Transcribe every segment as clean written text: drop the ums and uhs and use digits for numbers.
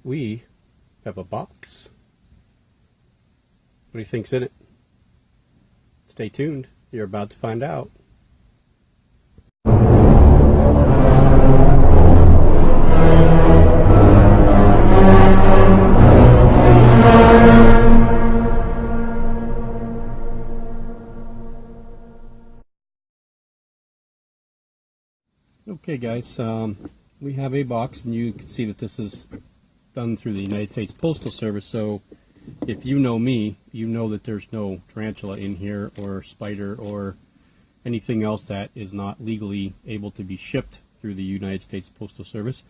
we have a box. What do you think's in it? Stay tuned. You're about to find out. Okay guys, we have a box, and you can see that this is done through the United States Postal Service, so if you know me, you know that there's no tarantula in here or spider or anything else that is not legally able to be shipped through the United States Postal Service.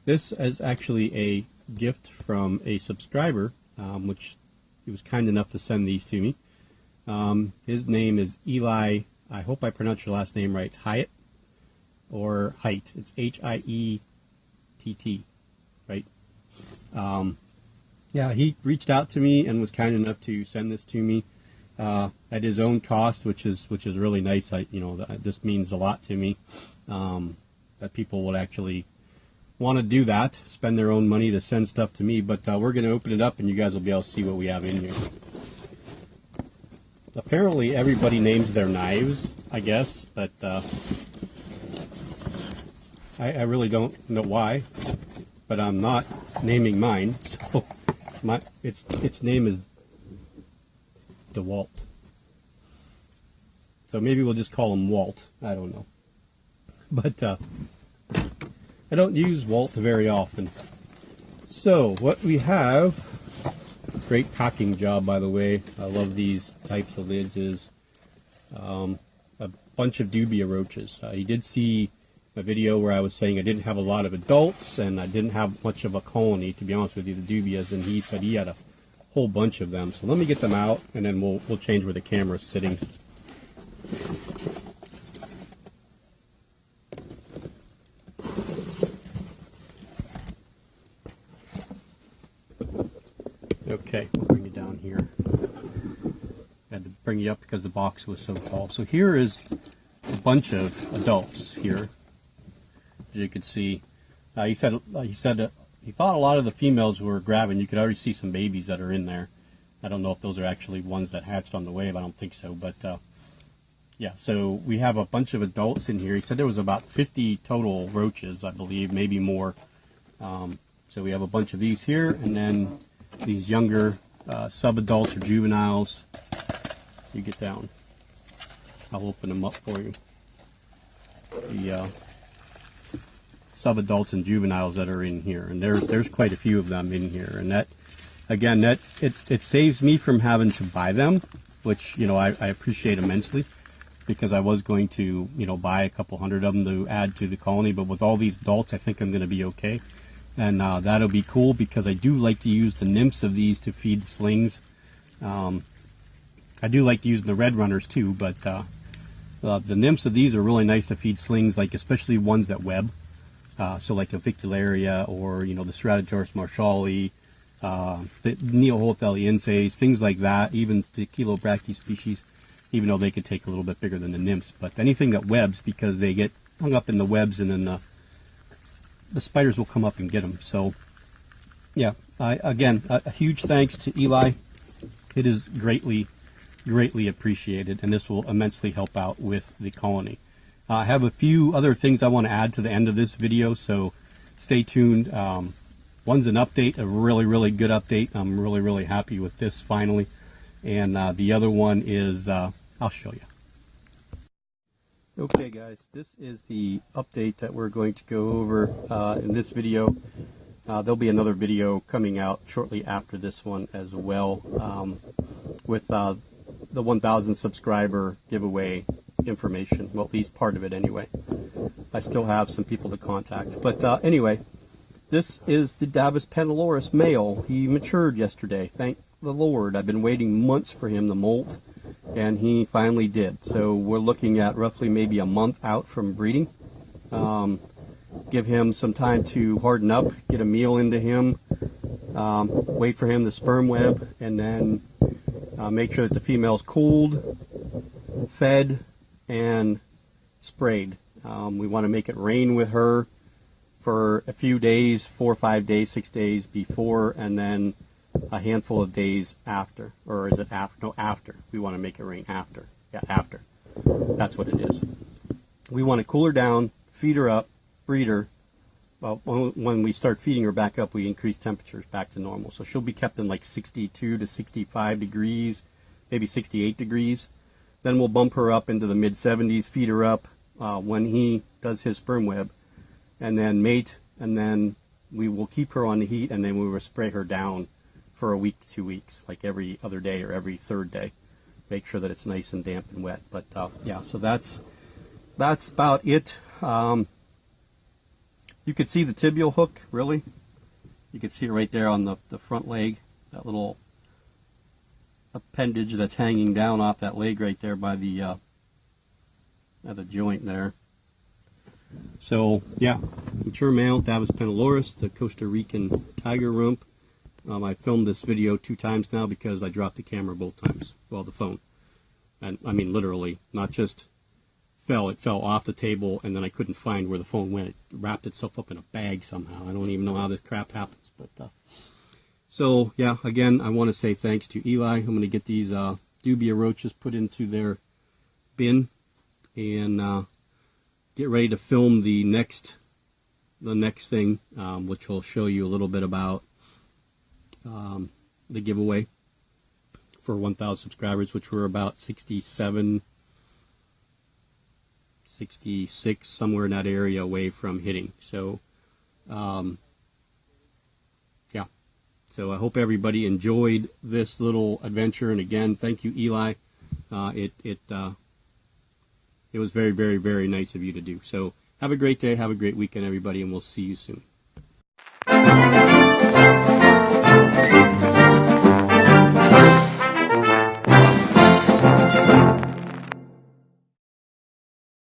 This is actually a gift from a subscriber, which he was kind enough to send these to me. His name is Eli, I hope I pronounced your last name right, it's Hyatt. Or Height. It's H-I-E-T-T, right? Yeah, he reached out to me and was kind enough to send this to me at his own cost, which is really nice. This means a lot to me, that people would actually want to do that, spend their own money to send stuff to me. But we're going to open it up, and you guys will be able to see what we have in here. Apparently, everybody names their knives, I guess, but I really don't know why, but I'm not naming mine. So its name is DeWalt. So maybe we'll just call him Walt. I don't know. But I don't use Walt very often. So what we have, great packing job by the way. I love these types of lids. Is a bunch of dubia roaches. He did see a video where I was saying I didn't have a lot of adults and I didn't have much of a colony, to be honest with you, the dubias, and he said he had a whole bunch of them. So let me get them out, and then we'll change where the camera's sitting. Okay, we'll bring you down here. I had to bring you up because the box was so tall. So here is a bunch of adults here. As you can see, he said he thought a lot of the females were gravid. You could already see some babies that are in there. I don't know if those are actually ones that hatched on the wave. I don't think so, but yeah. So we have a bunch of adults in here. He said there was about 50 total roaches, I believe, maybe more. So we have a bunch of these here, and then these younger sub-adults or juveniles. You get down. I'll open them up for you. The sub-adults and juveniles that are in here, and there's quite a few of them in here, and that again, it saves me from having to buy them, which I appreciate immensely, because I was going to buy a couple hundred of them to add to the colony, but with all these adults I think I'm going to be okay, and that'll be cool, because I do like to use the nymphs of these to feed slings. I do like using the red runners too, but the nymphs of these are really nice to feed slings, like especially ones that web. So like a Vicularia or, the Stratogeorus marshalli, the Neoholthelienses, things like that, even the Chilobracte species, even though they could take a little bit bigger than the nymphs. But anything that webs, because they get hung up in the webs, and then the spiders will come up and get them. So, yeah, again, a huge thanks to Eli. It is greatly appreciated, and this will immensely help out with the colony. I have a few other things I want to add to the end of this video, so stay tuned. One's an update, a really good update. I'm really happy with this finally. And the other one is, I'll show you. Okay guys, this is the update that we're going to go over in this video. There'll be another video coming out shortly after this one as well, with the 1,000 subscriber giveaway information, well, at least part of it anyway. I still have some people to contact, but anyway, this is the Davus pannulorus male. He matured yesterday, thank the Lord. I've been waiting months for him to molt, and he finally did. So we're looking at roughly maybe a month out from breeding. Give him some time to harden up, get a meal into him, wait for him to sperm web, and then make sure that the female's cooled, fed, and sprayed. We want to make it rain with her for a few days, 4 or 5 days, 6 days before, and then a handful of days after. Or is it after? No, after. We want to make it rain after. Yeah, after. That's what it is. We want to cool her down, feed her up, breed her. Well, when we start feeding her back up, we increase temperatures back to normal. So she'll be kept in like 62 to 65 degrees, maybe 68 degrees. Then we'll bump her up into the mid 70s, feed her up when he does his sperm web, and then mate, and then we will keep her on the heat, and then we will spray her down for a week, 2 weeks, like every other day or every third day. Make sure that it's nice and damp and wet. But yeah, so that's about it. You could see the tibial hook, really. You could see it right there on the front leg, that little appendage that's hanging down off that leg right there by the joint there. So yeah, mature male, Davus peniloris, the Costa Rican tiger rump. I filmed this video 2 times now because I dropped the camera both times. Well, the phone. And I mean literally, not just it fell off the table and then I couldn't find where the phone went. It wrapped itself up in a bag somehow. I don't even know how this crap happens. But so yeah, again, I want to say thanks to Eli. I'm going to get these dubia roaches put into their bin and get ready to film the next thing, which will show you a little bit about the giveaway for 1,000 subscribers, which we're about 67, 66, somewhere in that area away from hitting. So yeah, so I hope everybody enjoyed this little adventure, and again, thank you, Eli. It was very, very, very nice of you to do. So have a great day, have a great weekend, everybody, and we'll see you soon.